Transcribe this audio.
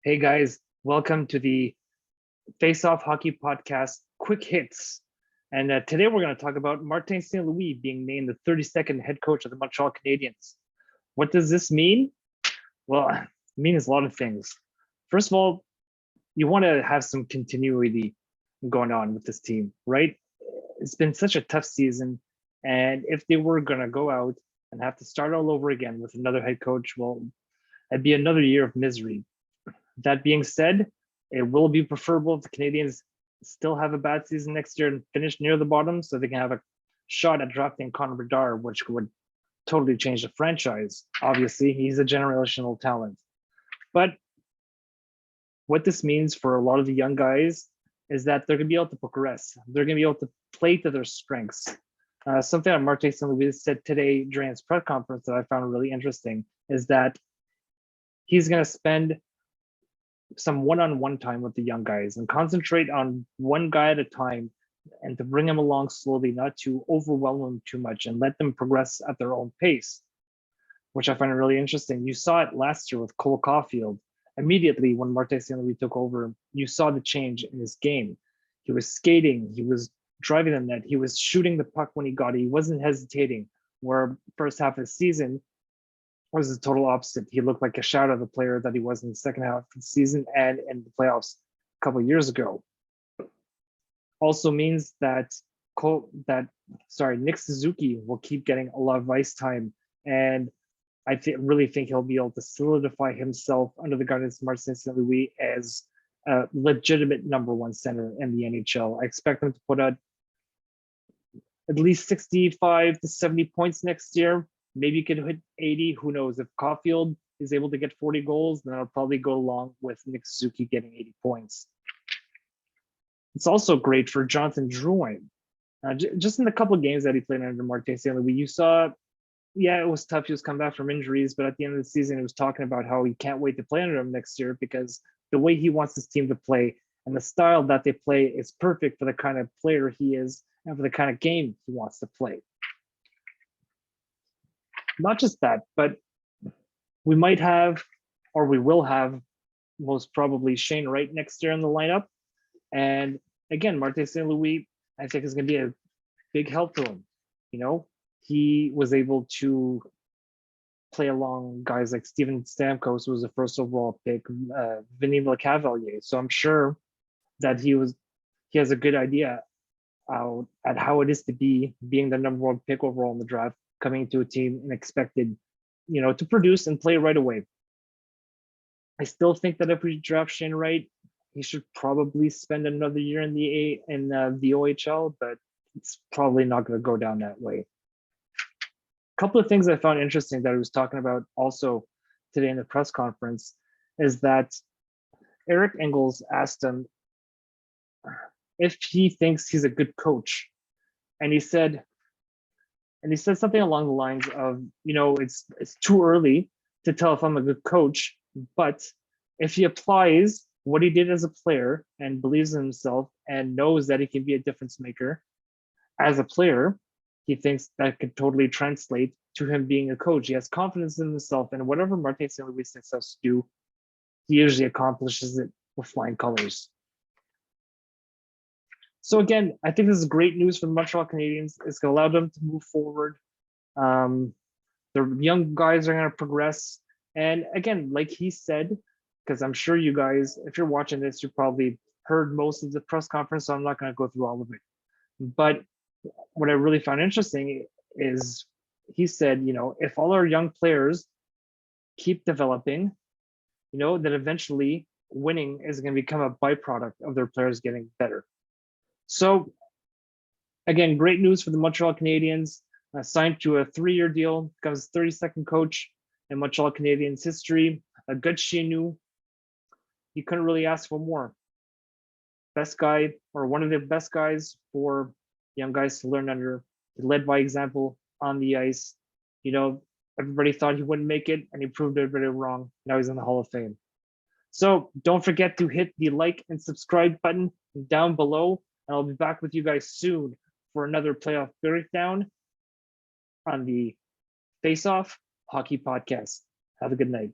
Hey guys, welcome to the Face Off Hockey Podcast Quick Hits. And today we're going to talk about Martin St. Louis being named the 32nd head coach of the Montreal Canadiens. What does this mean? Well, it means a lot of things. First of all, you want to have some continuity going on with this team, right? It's been such a tough season. And if they were going to go out and have to start all over again with another head coach, well, it'd be another year of misery. That being said, it will be preferable if the Canadiens still have a bad season next year and finish near the bottom so they can have a shot at drafting Connor Bedard, which would totally change the franchise. Obviously, he's a generational talent. But what this means for a lot of the young guys is that they're going to be able to progress. They're going to be able to play to their strengths. Something that Martin St. Louis said today during his press conference that I found really interesting is that he's going to spend some one-on-one time with the young guys and concentrate on one guy at a time and to bring them along slowly, not to overwhelm them too much and let them progress at their own pace, which I find really interesting. You saw it last year with Cole Caulfield. Immediately when Martin St. Louis took over, you saw the change in his game. He was skating, he was driving the net, he was shooting the puck when he got it, he wasn't hesitating, where first half of the season, was the total opposite. He looked like a shadow of the player that he was in the second half of the season and in the playoffs a couple of years ago. Also means that Nick Suzuki will keep getting a lot of ice time, and I really think he'll be able to solidify himself under the guidance of Martin St. Louis as a legitimate number one center in the NHL. I expect him to put out at least 65 to 70 points next year. Maybe you could hit 80. Who knows? If Caulfield is able to get 40 goals, then I'll probably go along with Nick Suzuki getting 80 points. It's also great for Jonathan Drouin. Just in the couple of games that he played under Martin St. Louis, you saw, it was tough. He was coming back from injuries, but at the end of the season, he was talking about how he can't wait to play under him next year because the way he wants his team to play and the style that they play is perfect for the kind of player he is and for the kind of game he wants to play. Not just that, but we might have, or we will have, most probably Shane Wright next year in the lineup. And again, Martin St. Louis, I think, is going to be a big help to him. He was able to play along guys like Steven Stamkos, who was the first overall pick, Vinny Lecavalier. So I'm sure that he has a good idea at how it is to be being the number one pick overall in the draft, coming to a team and expected, to produce and play right away. I still think that if we draft Shane Wright, he should probably spend another year in the OHL, but it's probably not going to go down that way. A couple of things I found interesting that he was talking about also today in the press conference is that Eric Engels asked him if he thinks he's a good coach, and he said something along the lines of, it's too early to tell if I'm a good coach, but if he applies what he did as a player and believes in himself and knows that he can be a difference maker as a player, he thinks that could totally translate to him being a coach. He has confidence in himself, and whatever Martin St. Louis sets out to do, he usually accomplishes it with flying colors. So again, I think this is great news for the Montreal Canadiens. It's going to allow them to move forward. The young guys are going to progress. And again, like he said, because I'm sure you guys, if you're watching this, you probably heard most of the press conference, so I'm not going to go through all of it. But what I really found interesting is he said, if all our young players keep developing, that eventually winning is going to become a byproduct of their players getting better. So again, great news for the Montreal Canadiens. Signed to a 3-year deal, becomes 32nd coach in Montreal Canadiens history. A good chez nous. You couldn't really ask for more. Best guy, or one of the best guys for young guys to learn under. He led by example on the ice. Everybody thought he wouldn't make it, and he proved everybody wrong. Now he's in the Hall of Fame. So don't forget to hit the like and subscribe button down below. And I'll be back with you guys soon for another playoff breakdown on the Face Off Hockey Podcast. Have a good night.